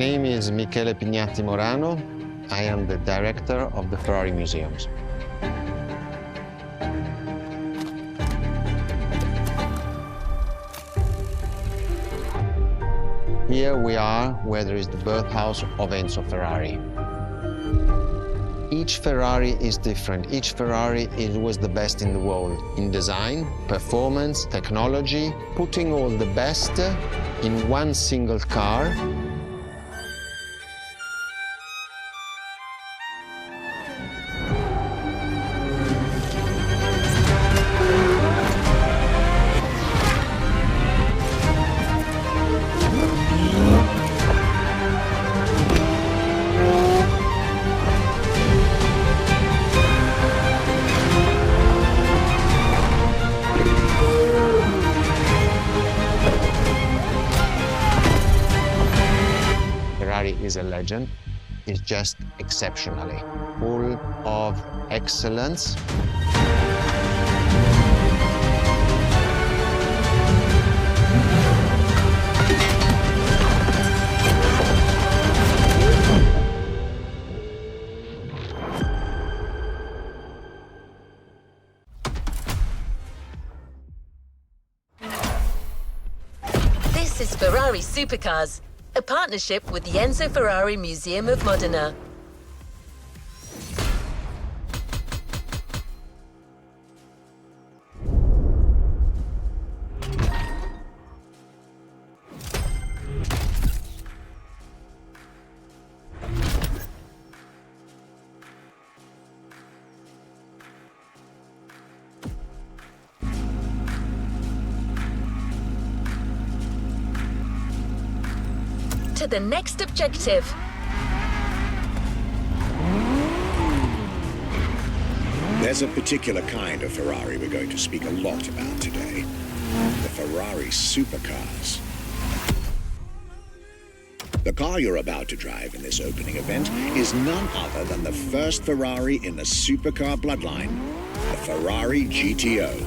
name is Michele Pignatti Morano. I am the director of the Ferrari Museums. Here we are where there is the birthhouse of Enzo Ferrari. Each Ferrari is different. Each Ferrari was the best in the world in design, performance, technology, putting all the best in one single car. Ferrari is a legend. It's just exceptionally full of excellence. This is Ferrari Supercars, a partnership with the Enzo Ferrari Museum of Modena. To the next objective. There's a particular kind of Ferrari we're going to speak a lot about today. The Ferrari Supercars. The car you're about to drive in this opening event is none other than the first Ferrari in the supercar bloodline, the Ferrari GTO.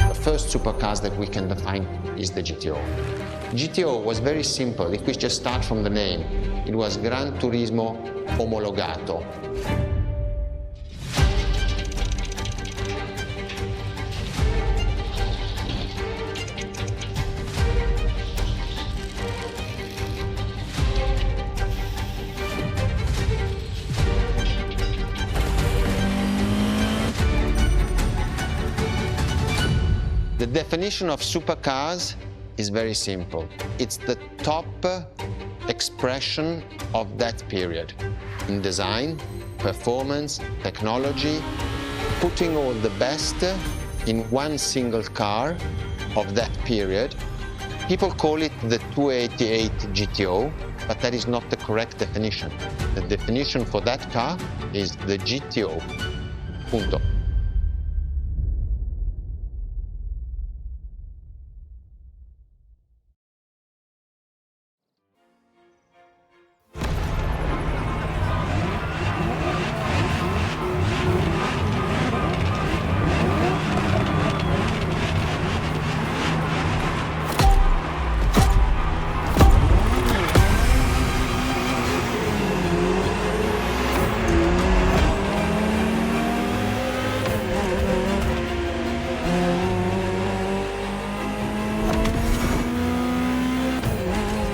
The first supercars that we can define is the GTO. GTO was very simple. If we just start from the name, it was Gran Turismo Omologato. The definition of supercars is very simple. It's the top expression of that period in design, performance, technology, putting all the best in one single car of that period. People call it the 288 GTO, but that is not the correct definition. The definition for that car is the GTO. Punto.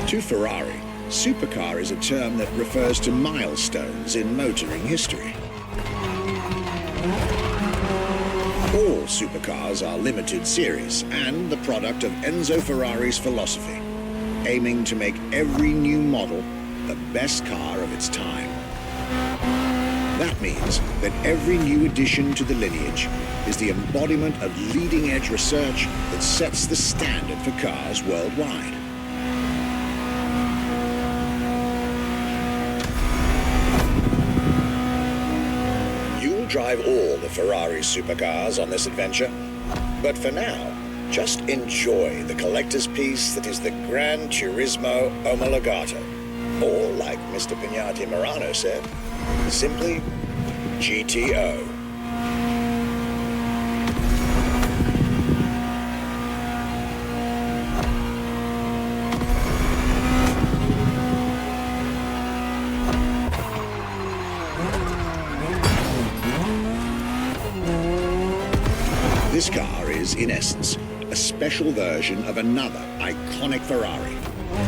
To Ferrari, supercar is a term that refers to milestones in motoring history. All supercars are limited series and the product of Enzo Ferrari's philosophy, aiming to make every new model the best car of its time. That means that every new addition to the lineage is the embodiment of leading-edge research that sets the standard for cars worldwide. drive all the Ferrari supercars on this adventure. But for now, just enjoy the collector's piece that is the Gran Turismo Omologato. Or, like Mr. Pignati Morano said, simply GTO. This car is, in essence, a special version of another iconic Ferrari,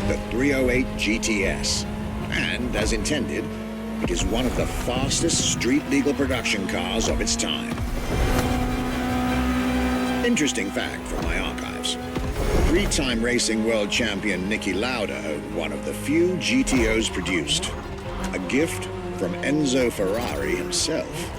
the 308 GTS. And, as intended, it is one of the fastest street-legal production cars of its time. Interesting fact from my archives. Three-time racing world champion Niki Lauda owned one of the few GTOs produced. A gift from Enzo Ferrari himself.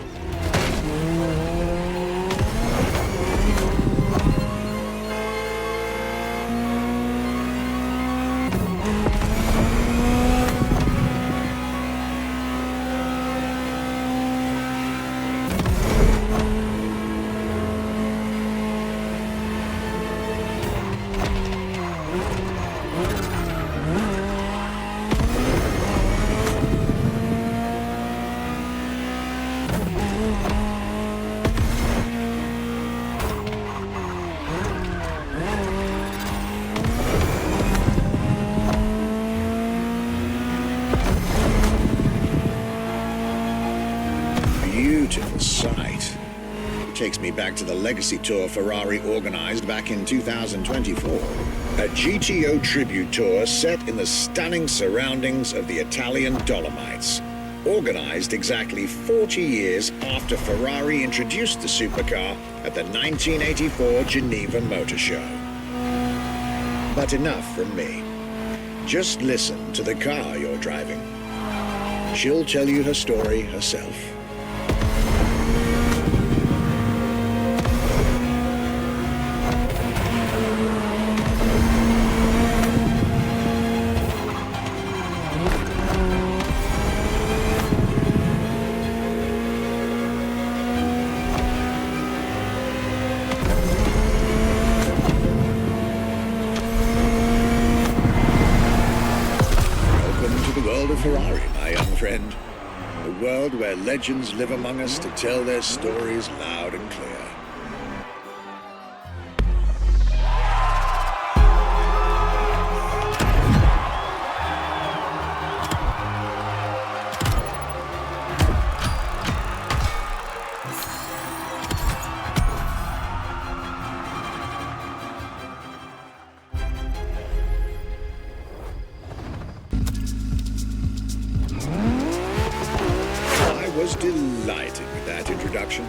Beautiful sight. It takes me back to the Legacy Tour Ferrari organized back in 2024. A GTO tribute tour set in the stunning surroundings of the Italian Dolomites. Organized exactly 40 years after Ferrari introduced the supercar at the 1984 Geneva Motor Show. But enough from me. Just listen to the car you're driving. She'll tell you her story herself. Ferrari, my young friend. A world where legends live among us to tell their stories loud and clear. Was delighted with that introduction.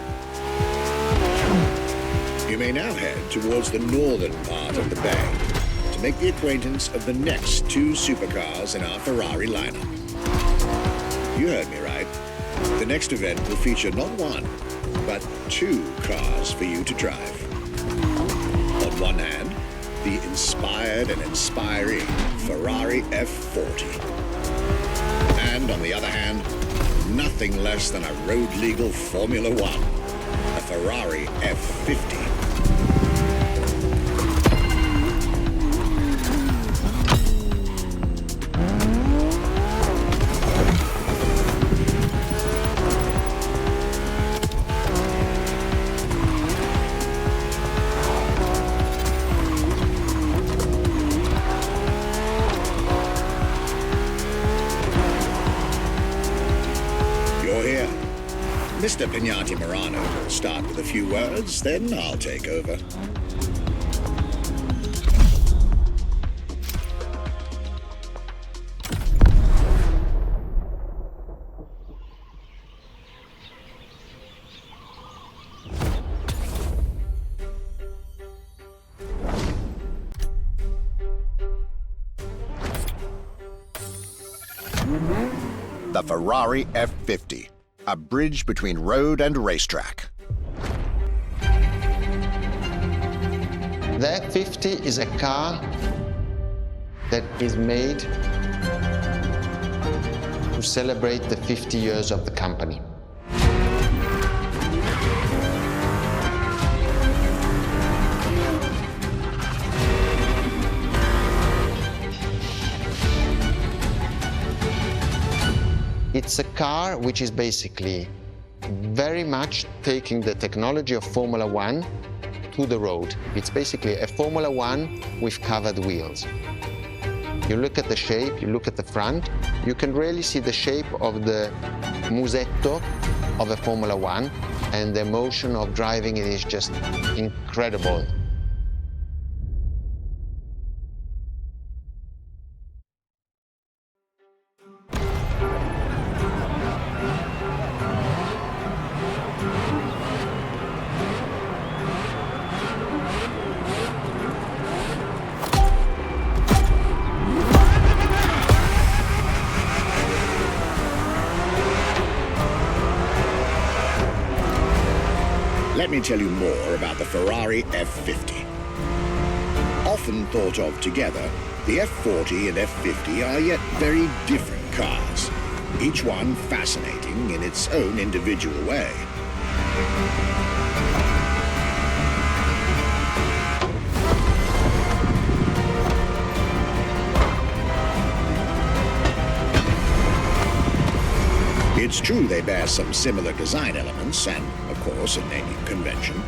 You may now head towards the northern part of the bay to make the acquaintance of the next two supercars in our Ferrari lineup. You heard me right. The next event will feature not one, but two cars for you to drive. On one hand, the inspired and inspiring Ferrari F40. And on the other hand, nothing less than a road-legal Formula One, a Ferrari F50. Mr. Pignati Morano will start with a few words, then I'll take over. The Ferrari F50. A bridge between road and racetrack. The F50 is a car that is made to celebrate the 50 years of the company. It's a car which is basically very much taking the technology of Formula One to the road. It's basically a Formula One with covered wheels. You look at the shape, you look at the front, you can really see the shape of the musetto of a Formula One, and the emotion of driving it is just incredible. Let me tell you more about the Ferrari F50. Often thought of together, the F40 and F50 are yet very different cars, each one fascinating in its own individual way. It's true they bear some similar design elements and, of course, a naming convention.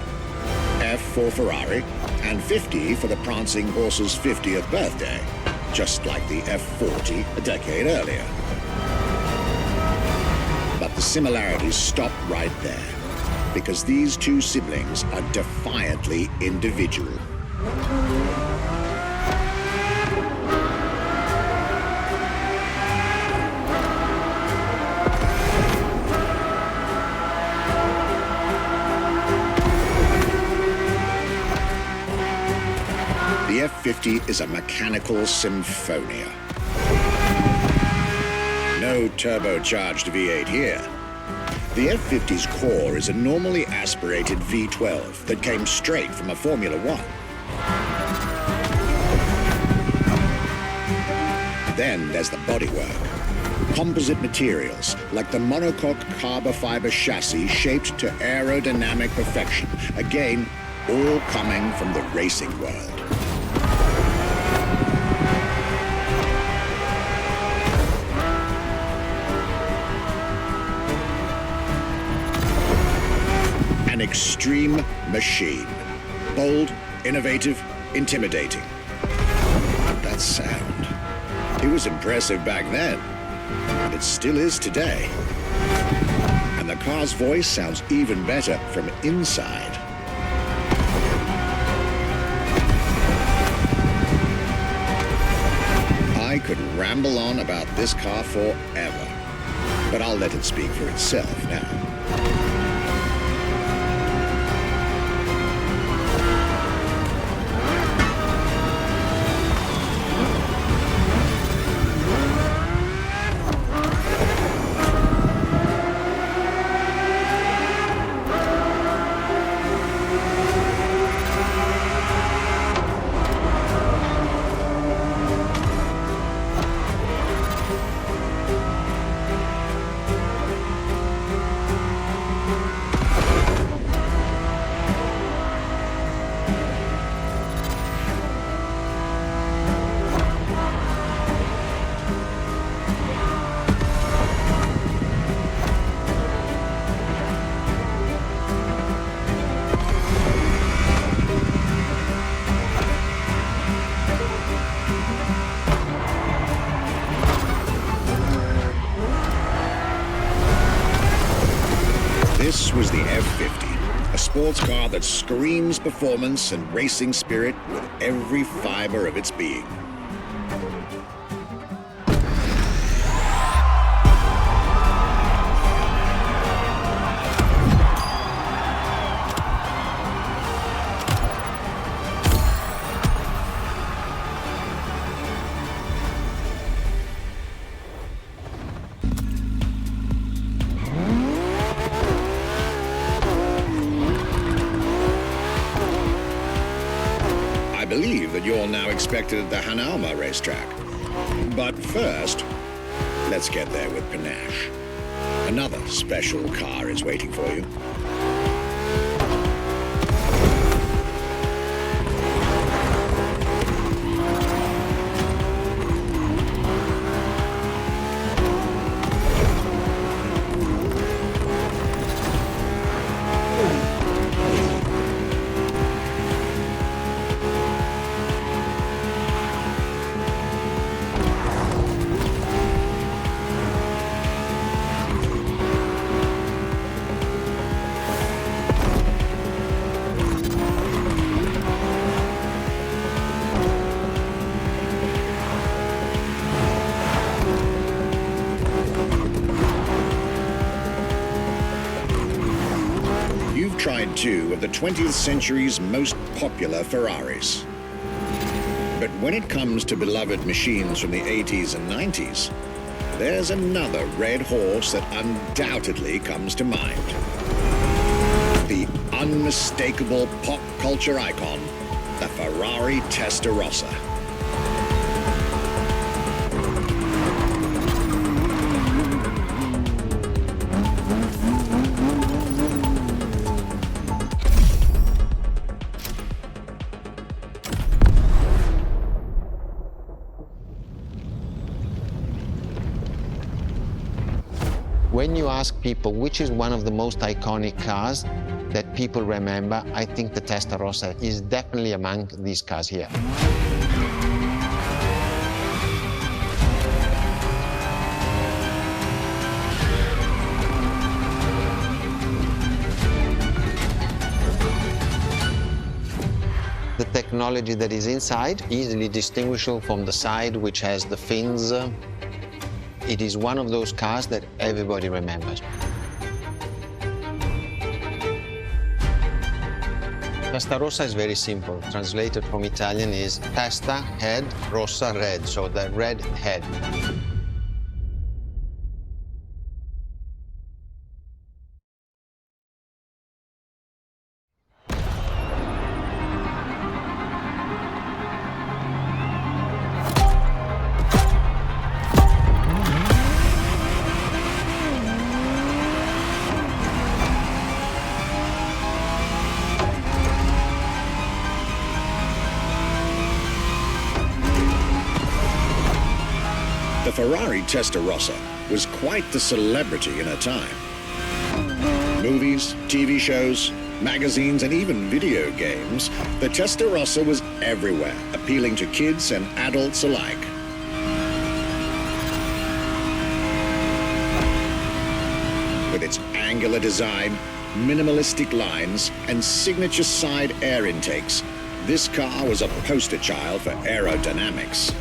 F for Ferrari and 50 for the prancing horse's 50th birthday, just like the F40 a decade earlier. But the similarities stop right there, because these two siblings are defiantly individual. The F50 is a mechanical symphonia. No turbocharged V8 here. The F50's core is a normally aspirated V12 that came straight from a Formula One. Then there's the bodywork. Composite materials, like the monocoque carbon fiber chassis shaped to aerodynamic perfection. Again, all coming from the racing world. An extreme machine. Bold, innovative, intimidating. That sound. It was impressive back then, and it still is today. And the car's voice sounds even better from inside. I could ramble on about this car forever, but I'll let it speak for itself now. This was the F50, a sports car that screams performance and racing spirit with every fiber of its being. I believe that you're now expected at the Hanauma racetrack. But first, let's get there with panache. Another special car is waiting for you. two of the 20th century's most popular Ferraris. But when it comes to beloved machines from the 80s and 90s, there's another red horse that undoubtedly comes to mind. The unmistakable pop culture icon, the Ferrari Testarossa. When you ask people which is one of the most iconic cars that people remember, I think the Testarossa is definitely among these cars here. The technology that is inside, easily distinguishable from the side which has the fins. It is one of those cars that everybody remembers. Testarossa is very simple. Translated from Italian is testa, head, rossa, red, so the red head. The Ferrari Testarossa was quite the celebrity in her time. Movies, TV shows, magazines, and even video games, the Testarossa was everywhere, appealing to kids and adults alike. With its angular design, minimalistic lines, and signature side air intakes, this car was a poster child for aerodynamics.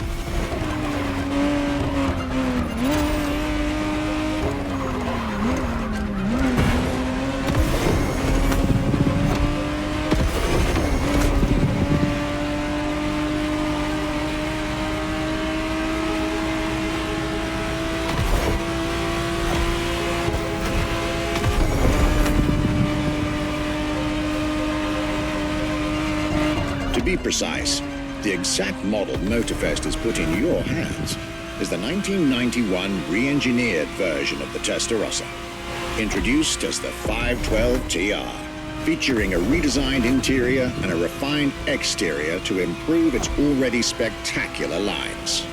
To be precise, the exact model Motorfest has put in your hands is the 1991 re-engineered version of the Testarossa, introduced as the 512 TR, featuring a redesigned interior and a refined exterior to improve its already spectacular lines.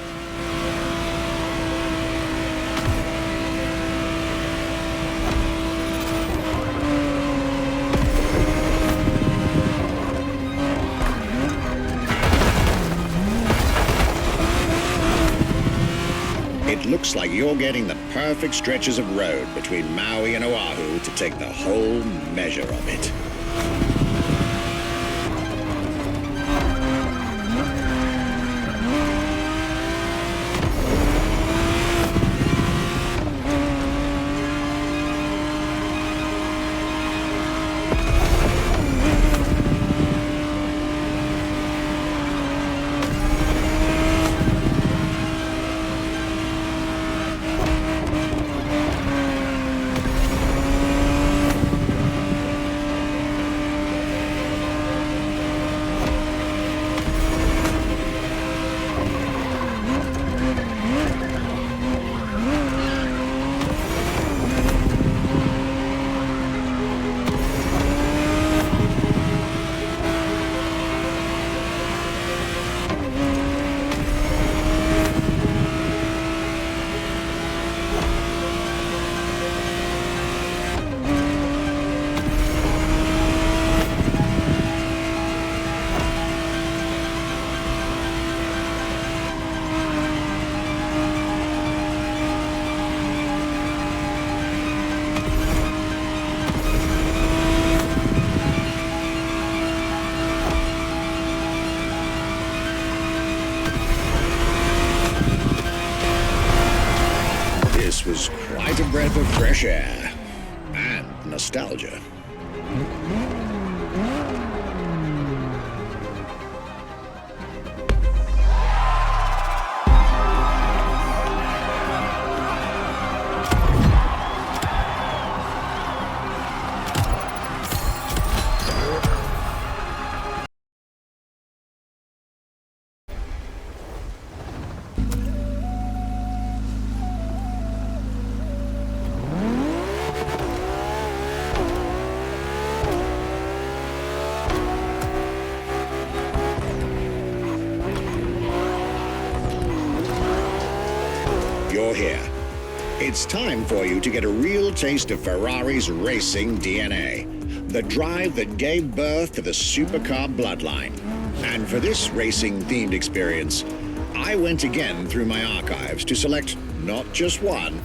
It looks like you're getting the perfect stretches of road between Maui and Oahu to take the whole measure of it. Was quite a breath of fresh air and nostalgia. you're here. It's time for you to get a real taste of Ferrari's racing DNA, the drive that gave birth to the supercar bloodline. And for this racing-themed experience, I went again through my archives to select not just one,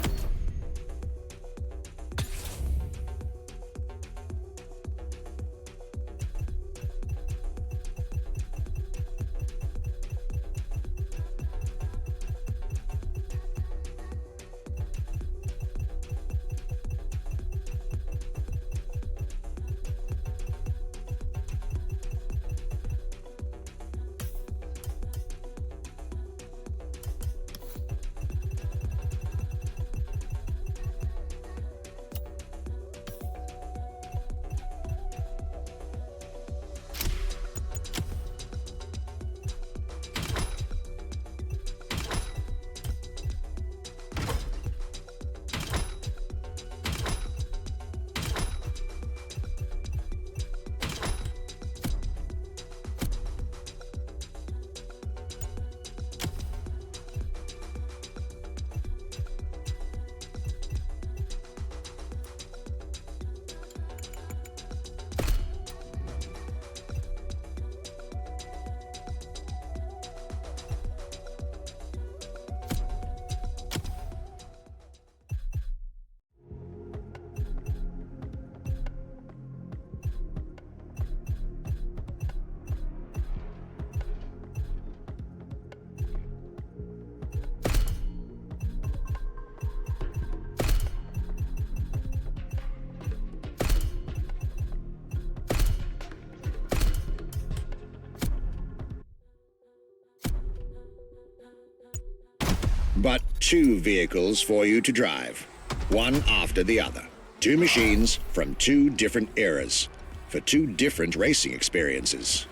but two vehicles for you to drive, one after the other. Two machines from two different eras, for two different racing experiences.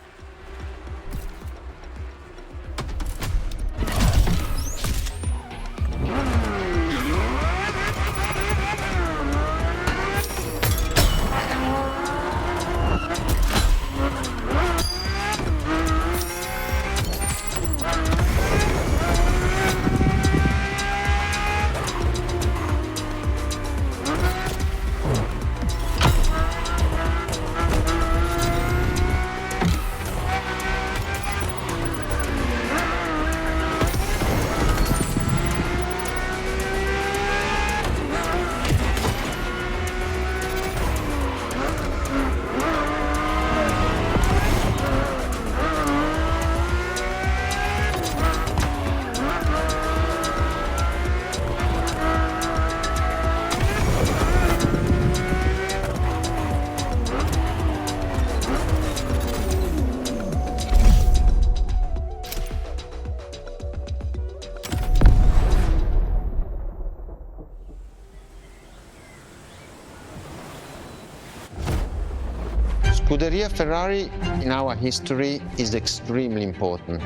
Scuderia Ferrari in our history is extremely important.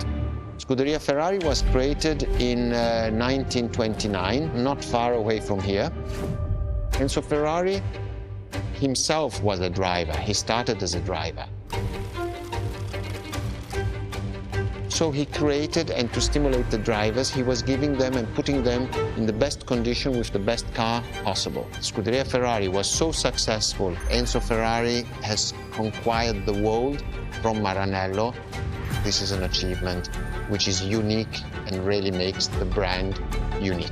Scuderia Ferrari was created in 1929, not far away from here. Enzo Ferrari himself was a driver. He started as a driver. So he created, and to stimulate the drivers, he was giving them and putting them in the best condition with the best car possible. Scuderia Ferrari was so successful. Enzo Ferrari has conquered the world from Maranello. This is an achievement which is unique and really makes the brand unique.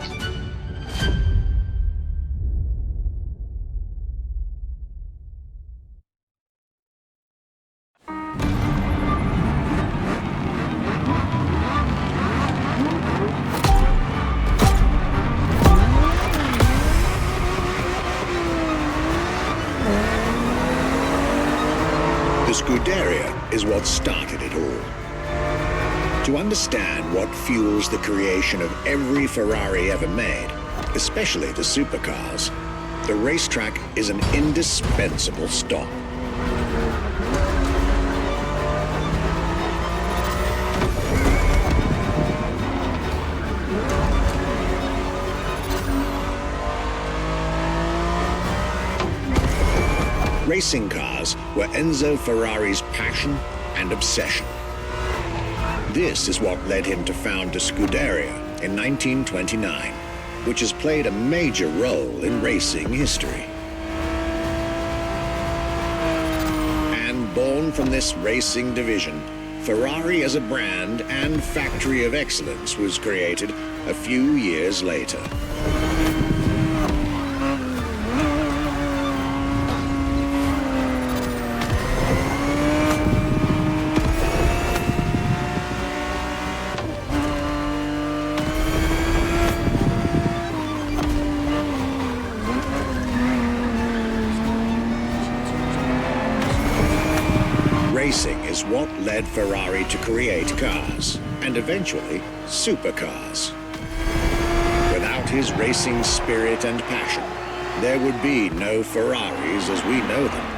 The Scuderia is what started it all. To understand what fuels the creation of every Ferrari ever made, especially the supercars, the racetrack is an indispensable stop. Racing cars were Enzo Ferrari's passion and obsession. This is what led him to found a Scuderia in 1929. which has played a major role in racing history. And born from this racing division, Ferrari as a brand and factory of excellence was created a few years later. Racing is what led Ferrari to create cars, and eventually supercars. Without his racing spirit and passion, there would be no Ferraris as we know them.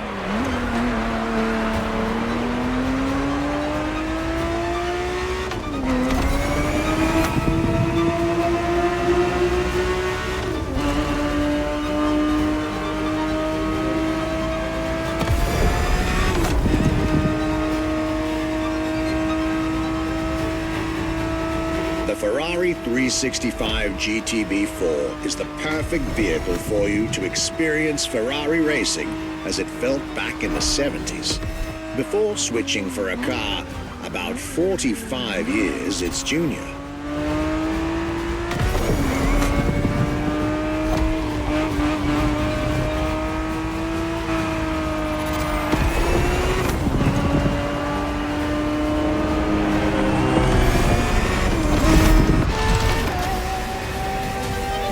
The Ferrari 365 GTB4 is the perfect vehicle for you to experience Ferrari racing as it felt back in the 70s, before switching for a car about 45 years its junior.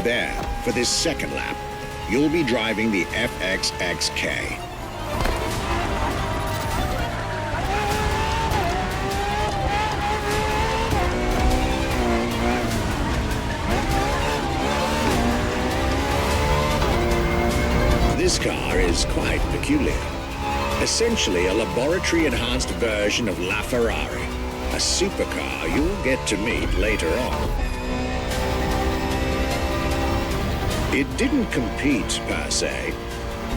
There, for this second lap, you'll be driving the FXXK. This car is quite peculiar. Essentially a laboratory-enhanced version of La Ferrari, a supercar you'll get to meet later on. It didn't compete, per se,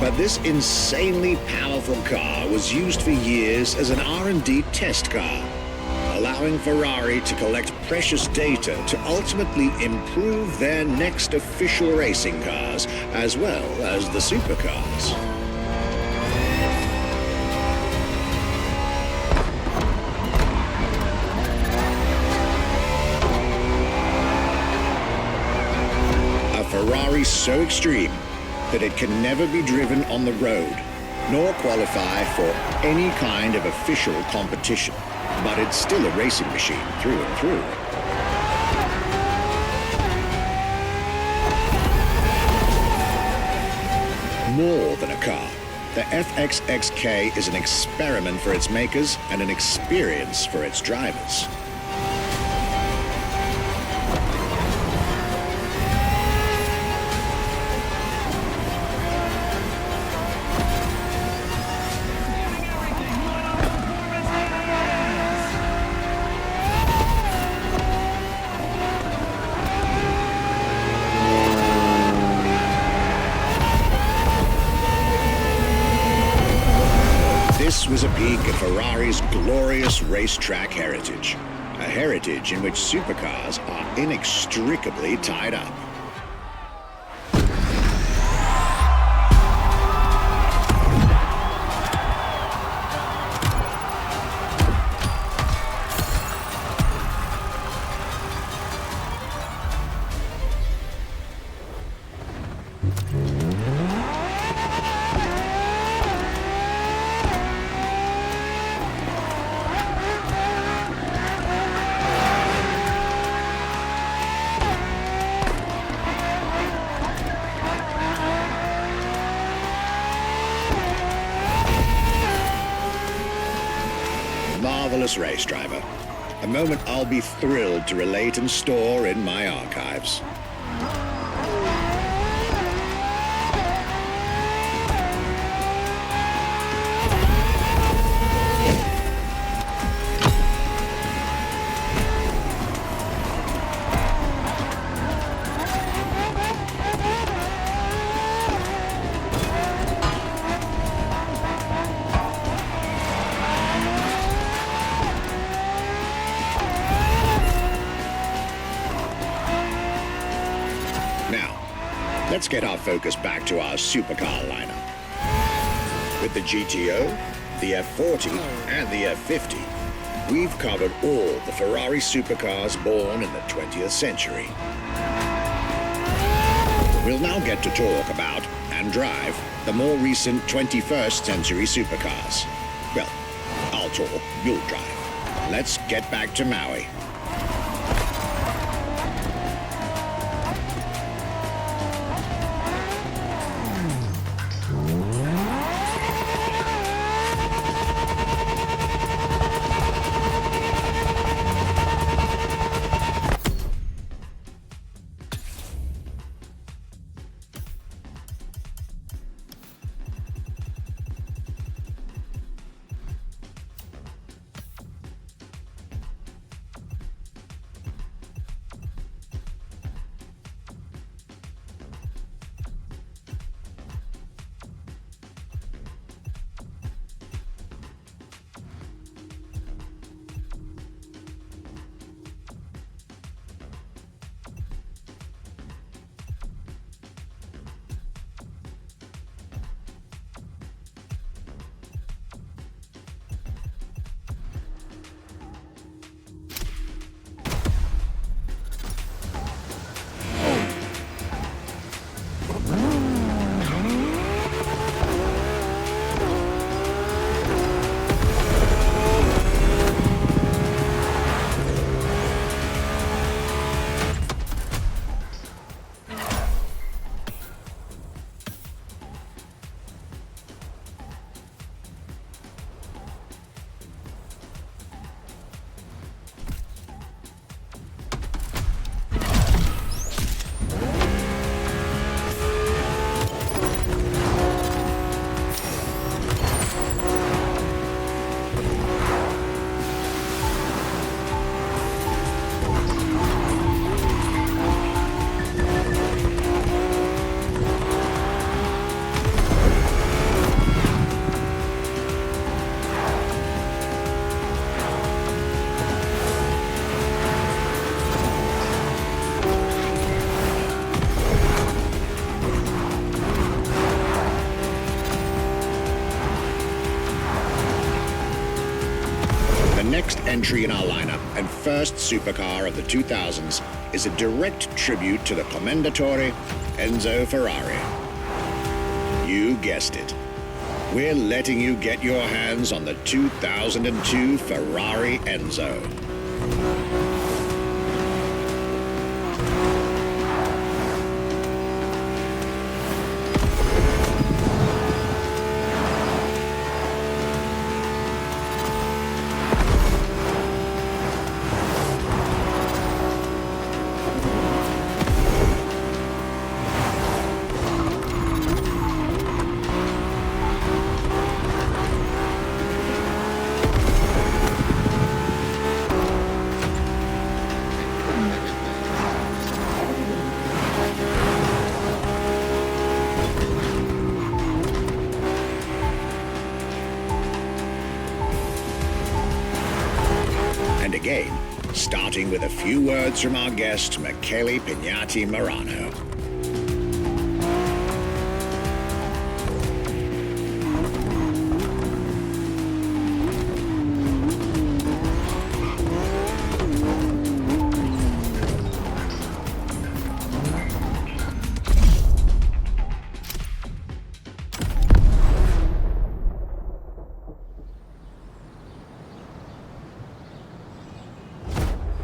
but this insanely powerful car was used for years as an R&D test car, allowing Ferrari to collect precious data to ultimately improve their next official racing cars, as well as the supercars. Ferrari so extreme that it can never be driven on the road, nor qualify for any kind of official competition. But it's still a racing machine through and through. More than a car, the FXXK is an experiment for its makers and an experience for its drivers. This was a peek at Ferrari's glorious racetrack heritage, a heritage in which supercars are inextricably tied up. Marvelous race driver, a moment I'll be thrilled to relate and store in my archives. let's get our focus back to our supercar lineup. With the GTO, the F40, and the F50, we've covered all the Ferrari supercars born in the 20th century. We'll now get to talk about and drive the more recent 21st century supercars. Well, I'll talk, you'll drive. Let's get back to Maui. Next entry in our lineup and first supercar of the 2000s is a direct tribute to the Commendatore Enzo Ferrari. You guessed it. We're letting you get your hands on the 2002 Ferrari Enzo. Again, starting with a few words from our guest, Michele Pignati Marano.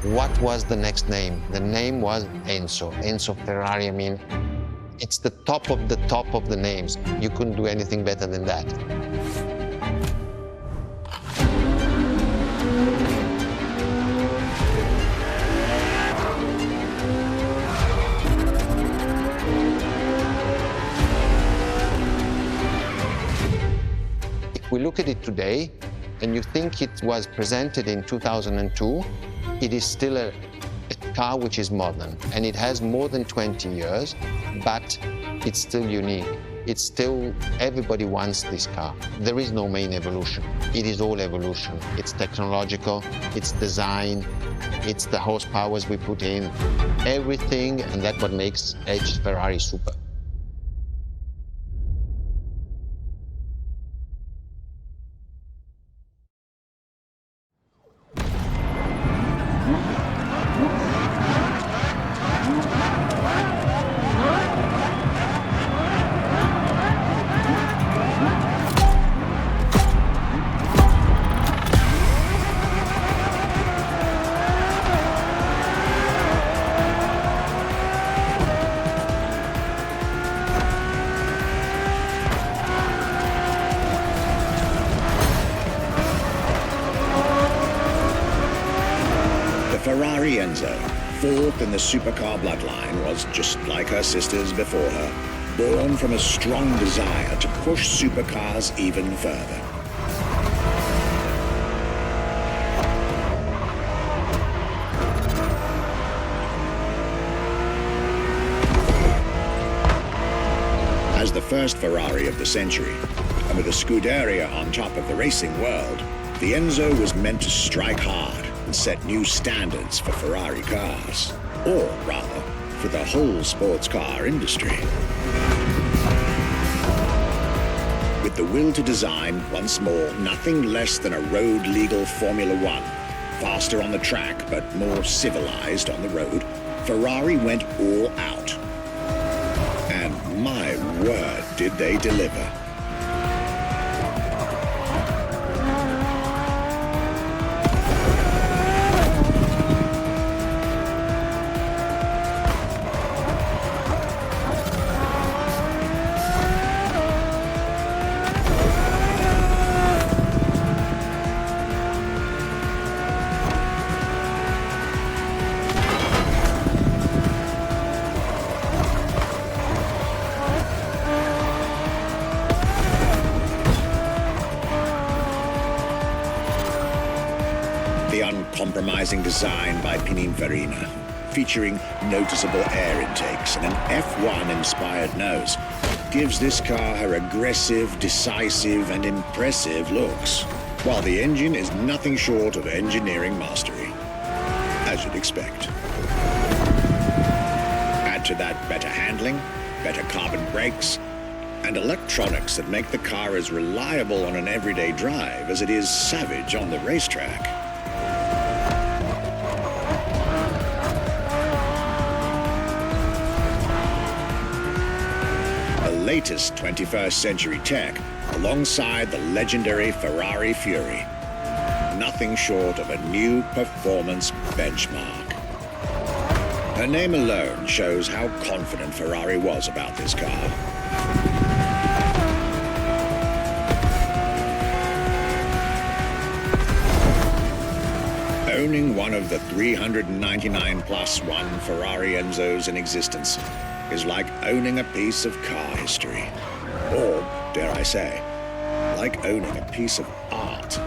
What was the next name? The name was Enzo. Enzo Ferrari, I mean, it's the top of the names. You couldn't do anything better than that. If we look at it today, and you think it was presented in 2002, it is still a car which is modern, and it has more than 20 years, but it's still unique. It's still, everybody wants this car. There is no main evolution. It is all evolution. It's technological, it's design, it's the horsepowers we put in, everything, and that's what makes Edge Ferrari super. Ferrari Enzo, fourth in the supercar bloodline, was just like her sisters before her, born from a strong desire to push supercars even further. As the first Ferrari of the century, and with a Scuderia on top of the racing world, the Enzo was meant to strike hard and set new standards for Ferrari cars, or rather, for the whole sports car industry. With the will to design, once more, nothing less than a road-legal Formula One, faster on the track but more civilized on the road, Ferrari went all out. And my word, did they deliver. Uncompromising design by Pininfarina, featuring noticeable air intakes and an F1-inspired nose, gives this car her aggressive, decisive, and impressive looks, while the engine is nothing short of engineering mastery, as you'd expect. Add to that better handling, better carbon brakes, and electronics that make the car as reliable on an everyday drive as it is savage on the racetrack. Latest 21st century tech alongside the legendary Ferrari Fury. Nothing short of a new performance benchmark. Her name alone shows how confident Ferrari was about this car. Owning one of the 399 plus one Ferrari Enzos in existence is like owning a piece of car history. Or, dare I say, like owning a piece of art.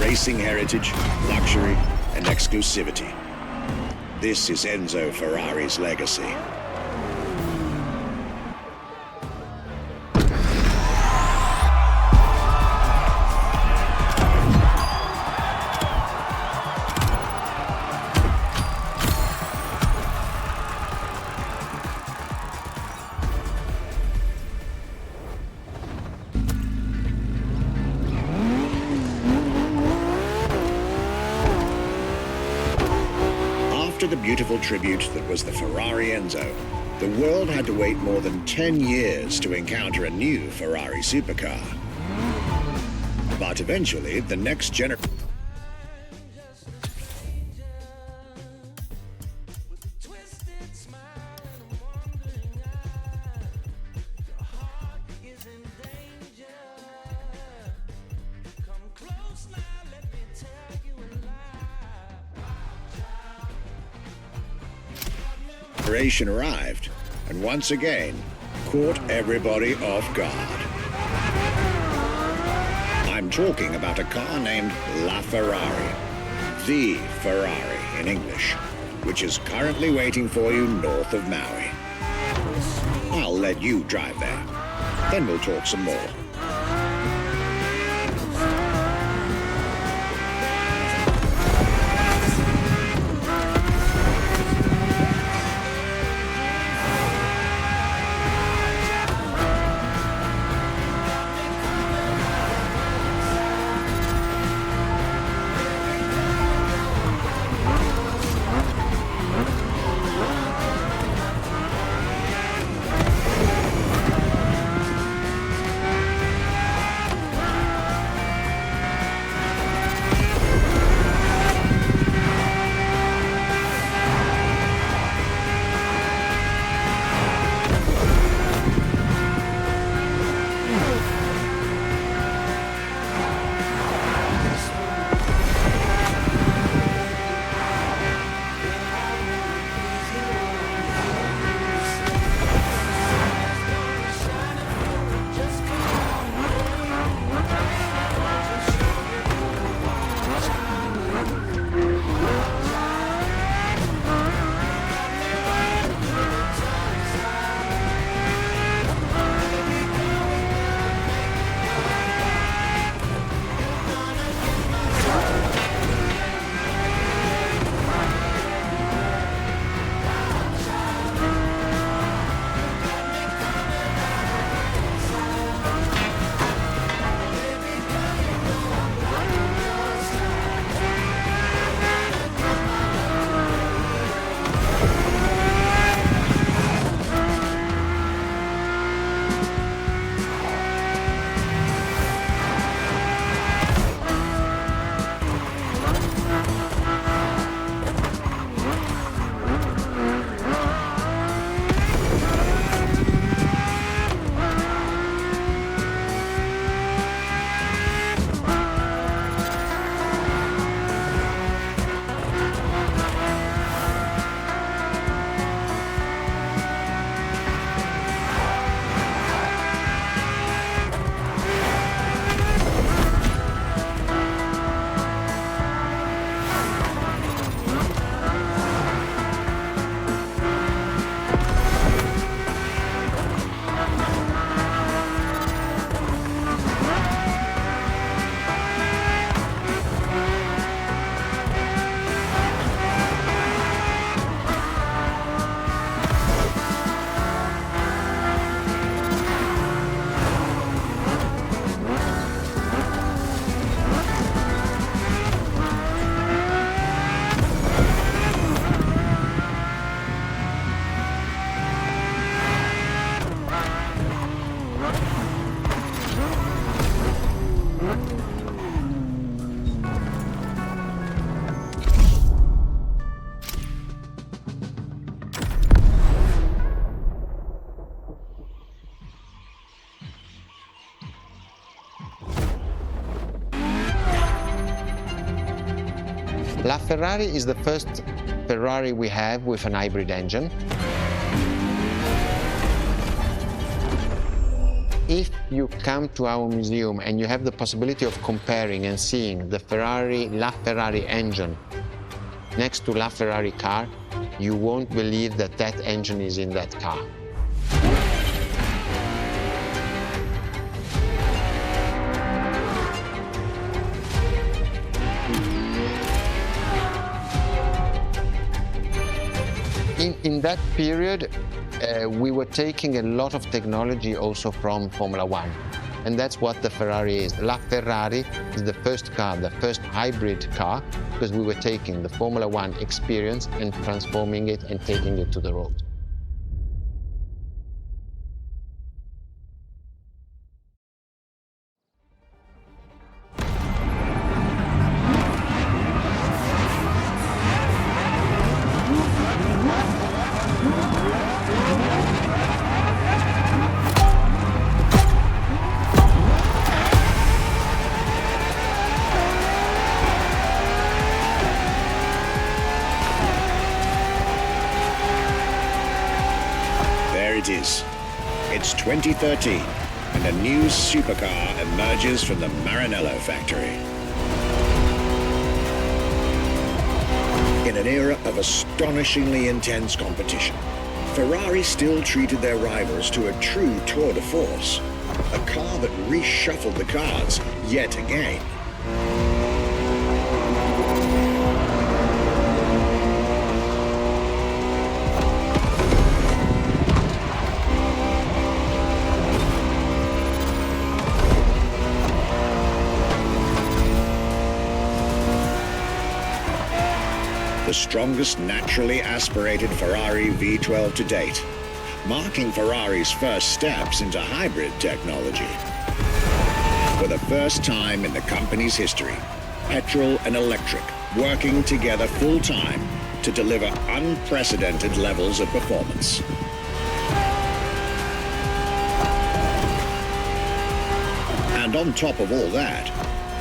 Racing heritage, luxury, and exclusivity. This is Enzo Ferrari's legacy. After the beautiful tribute that was the Ferrari Enzo, the world had to wait more than 10 years to encounter a new Ferrari supercar. But eventually, the next generation arrived, and once again, caught everybody off guard. I'm talking about a car named La Ferrari, the Ferrari in English, which is currently waiting for you north of Maui. I'll let you drive there, then we'll talk some more. LaFerrari is the first Ferrari we have with an hybrid engine. If you come to our museum and you have the possibility of comparing and seeing the LaFerrari engine next to LaFerrari car, you won't believe that that engine is in that car. In that period, we were taking a lot of technology also from Formula One. And that's what the Ferrari is. LaFerrari is the first car, the first hybrid car, because we were taking the Formula One experience and transforming it and taking it to the road. It is. It's 2013, and a new supercar emerges from the Maranello factory. In an era of astonishingly intense competition, Ferrari still treated their rivals to a true tour de force, a car that reshuffled the cards yet again. The strongest naturally aspirated Ferrari V12 to date, marking Ferrari's first steps into hybrid technology. For the first time in the company's history, petrol and electric working together full-time to deliver unprecedented levels of performance. And on top of all that,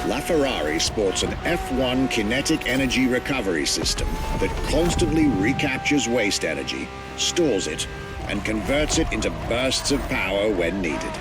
LaFerrari sports an F1 kinetic energy recovery system that constantly recaptures waste energy, stores it, and converts it into bursts of power when needed.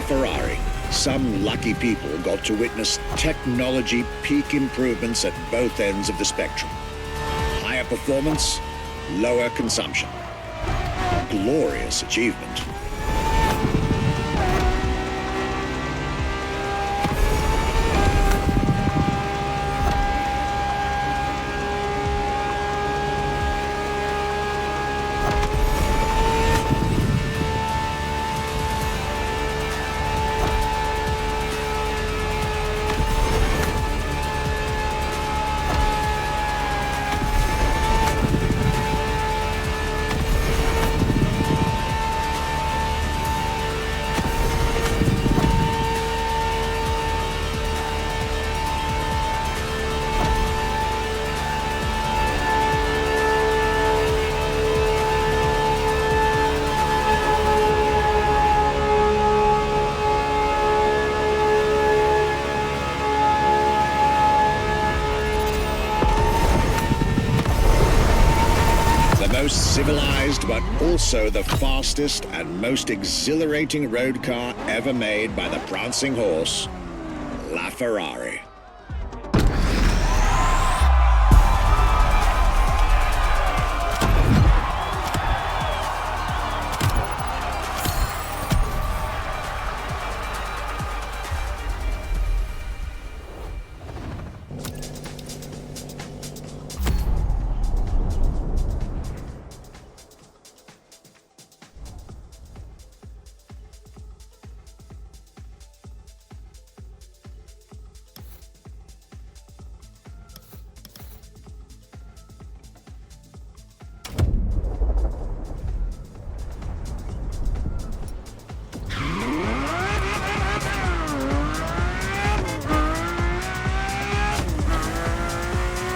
Ferrari, some lucky people got to witness technology peak improvements at both ends of the spectrum. Higher performance, lower consumption. Glorious achievement. Most civilized, but also the fastest and most exhilarating road car ever made by the prancing horse, LaFerrari.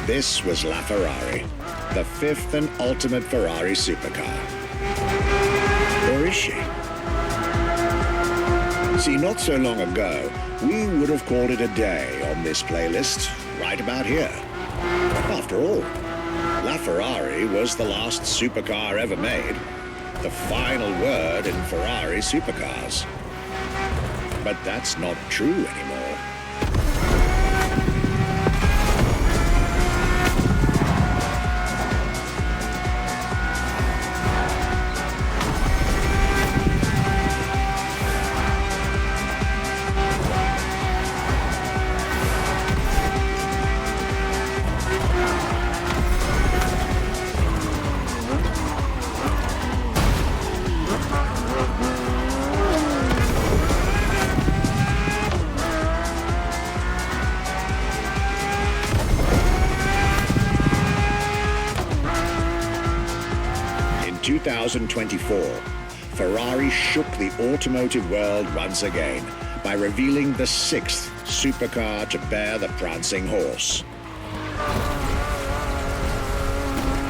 This was La Ferrari, the fifth and ultimate Ferrari supercar. Or is she? See, not so long ago, we would have called it a day on this playlist, right about here. After all, La Ferrari was the last supercar ever made, the final word in Ferrari supercars. But that's not true anymore. In 2024, Ferrari shook the automotive world once again by revealing the sixth supercar to bear the prancing horse.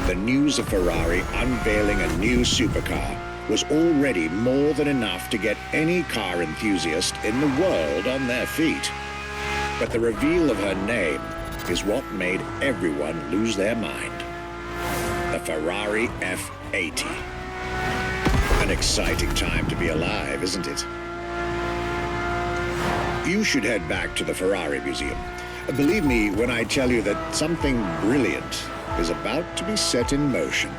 The news of Ferrari unveiling a new supercar was already more than enough to get any car enthusiast in the world on their feet. But the reveal of her name is what made everyone lose their mind. The Ferrari F80. An exciting time to be alive, isn't it? You should head back to the Ferrari Museum. Believe me when I tell you that something brilliant is about to be set in motion.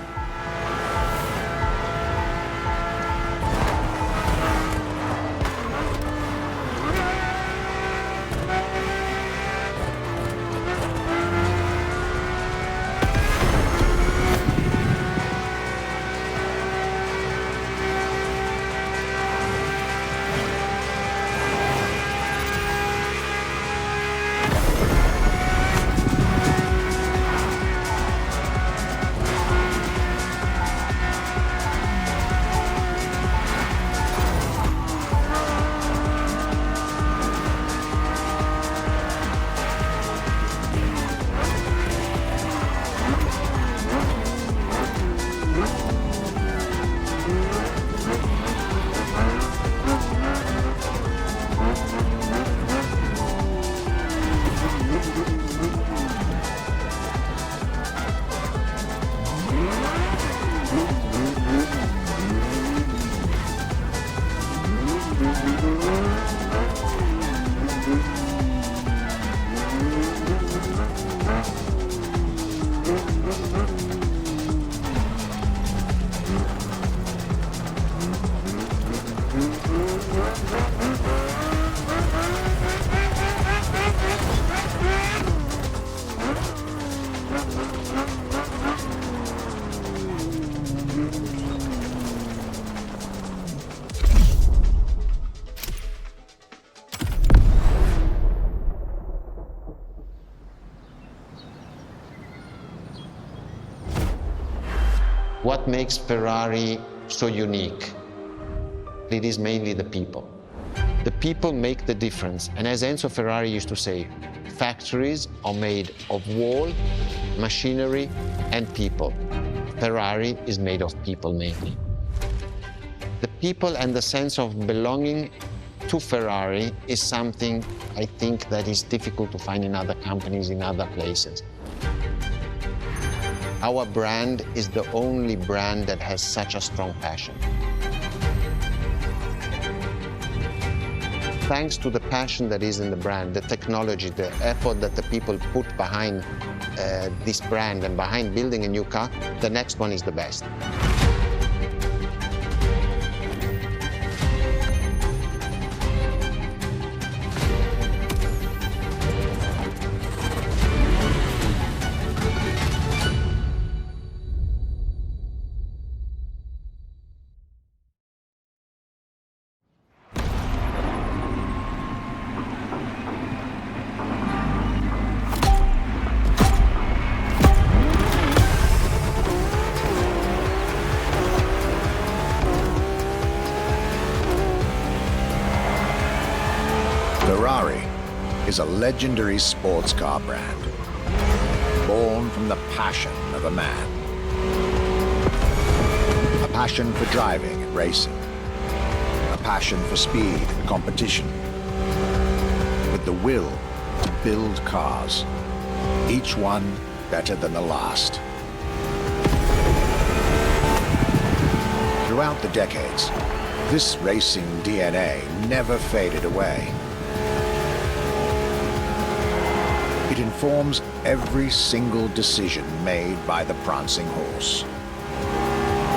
What makes Ferrari so unique? It is mainly the people. The people make the difference. And as Enzo Ferrari used to say, factories are made of wall, machinery, and people. Ferrari is made of people mainly. The people and the sense of belonging to Ferrari is something I think that is difficult to find in other companies, in other places. Our brand is the only brand that has such a strong passion. Thanks to the passion that is in the brand, the technology, the effort that the people put behind this brand and behind building a new car, the next one is the best. Ferrari is a legendary sports car brand. born from the passion of a man. A passion for driving and racing. A passion for speed and competition. With the will to build cars, each one better than the last. Throughout the decades, this racing DNA never faded away. It informs every single decision made by the prancing horse.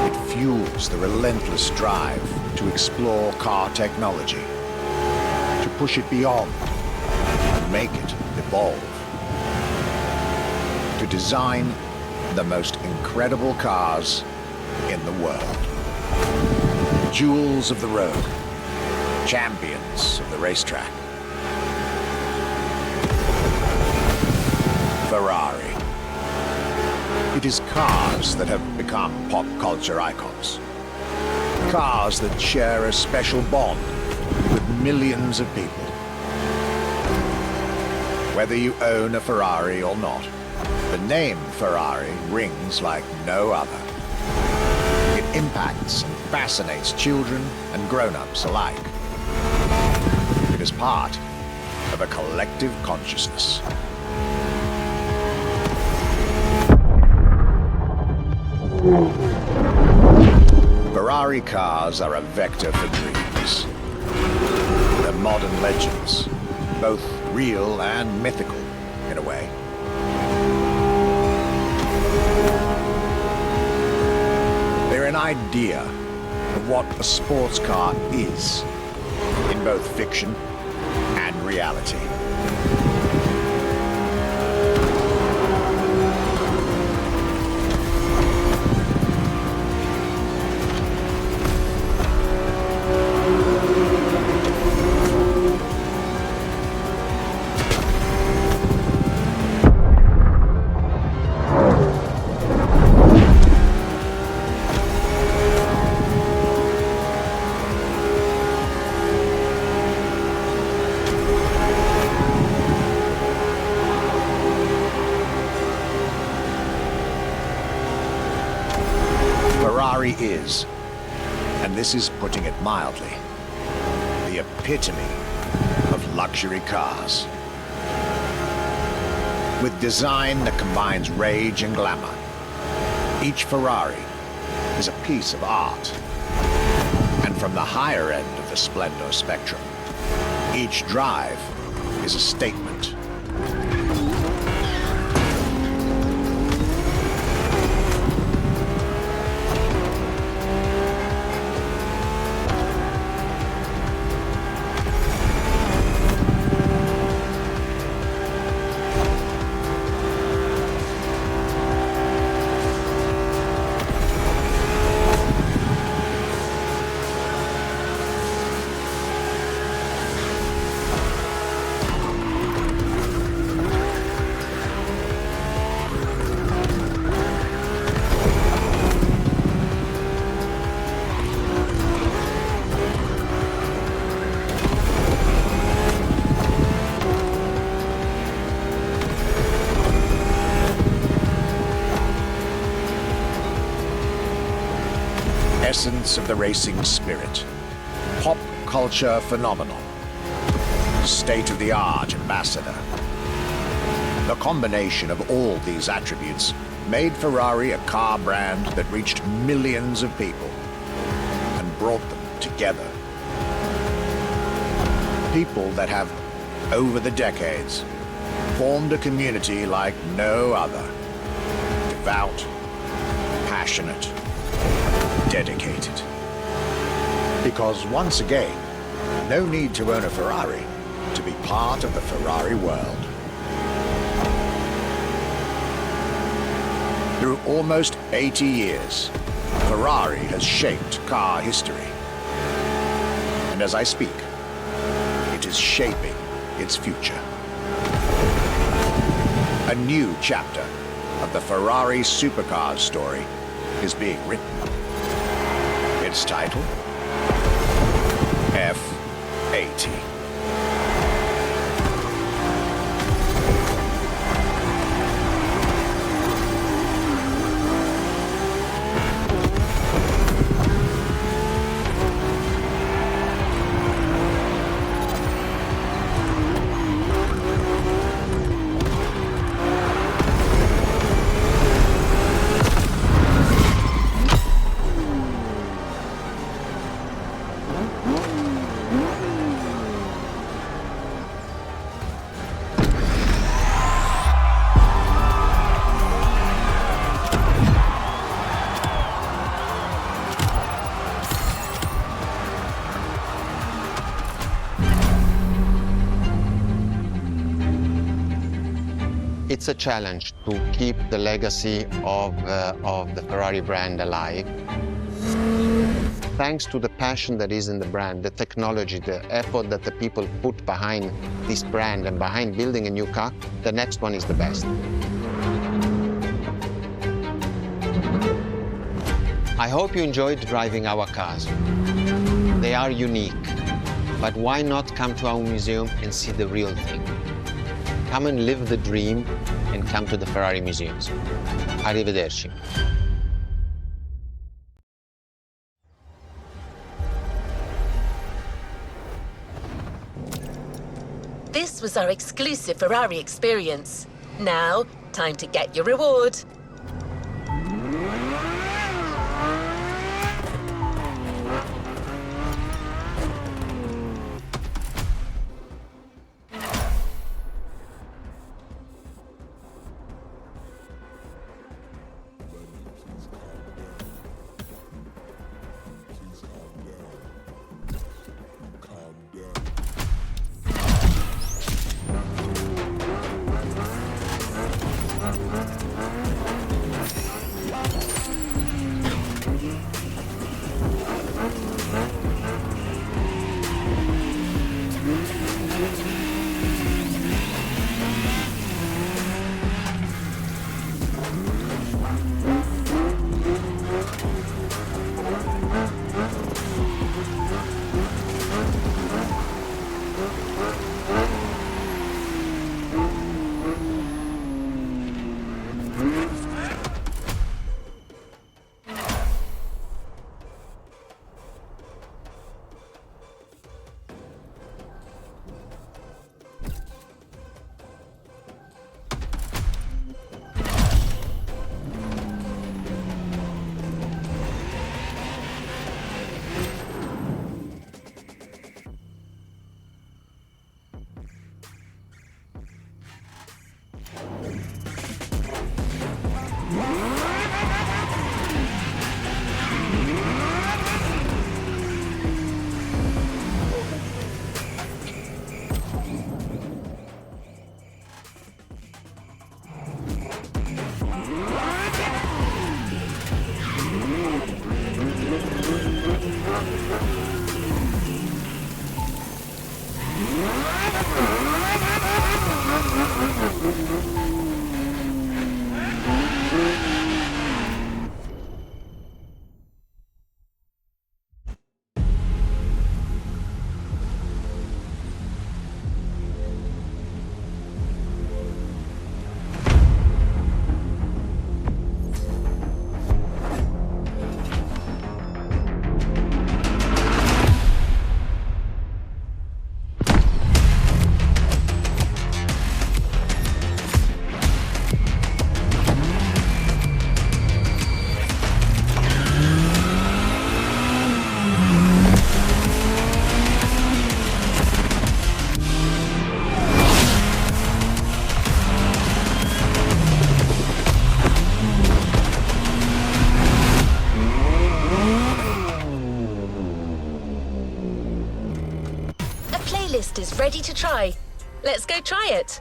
It fuels the relentless drive to explore car technology, to push it beyond, and make it evolve. To design the most incredible cars in the world. Jewels of the road, champions of the racetrack. Ferrari. It is cars that have become pop culture icons. Cars that share a special bond with millions of people. Whether you own a Ferrari or not, the name Ferrari rings like no other. It impacts and fascinates children and grown-ups alike. It is part of a collective consciousness. Ferrari cars are a vector for dreams. They're modern legends, both real and mythical in a way. They're an idea of what a sports car is, in both fiction and reality. Ferrari is, and this is putting it mildly, the epitome of luxury cars. With design that combines rage and glamour, each Ferrari is a piece of art. And from the higher end of the splendor spectrum, each drive is a statement. Essence of the racing spirit, pop culture phenomenon, state-of-the-art ambassador. The combination of all these attributes made Ferrari a car brand that reached millions of people and brought them together. People that have, over the decades, formed a community like no other. Devout, passionate, dedicated. Because once again, no need to own a Ferrari to be part of the Ferrari world. Through almost 80 years, Ferrari has shaped car history. And as I speak, it is shaping its future. A new chapter of the Ferrari supercars story is being written. Its title, F80. a challenge to keep the legacy of the Ferrari brand alive. Thanks to the passion that is in the brand, the technology, the effort that the people put behind this brand and behind building a new car, the next one is the best. I hope you enjoyed driving our cars. They are unique, but why not come to our museum and see the real thing? Come and live the dream and come to the Ferrari museums. Arrivederci. This was our exclusive Ferrari experience. Now, time to get your reward. Is ready to try. Let's go try it.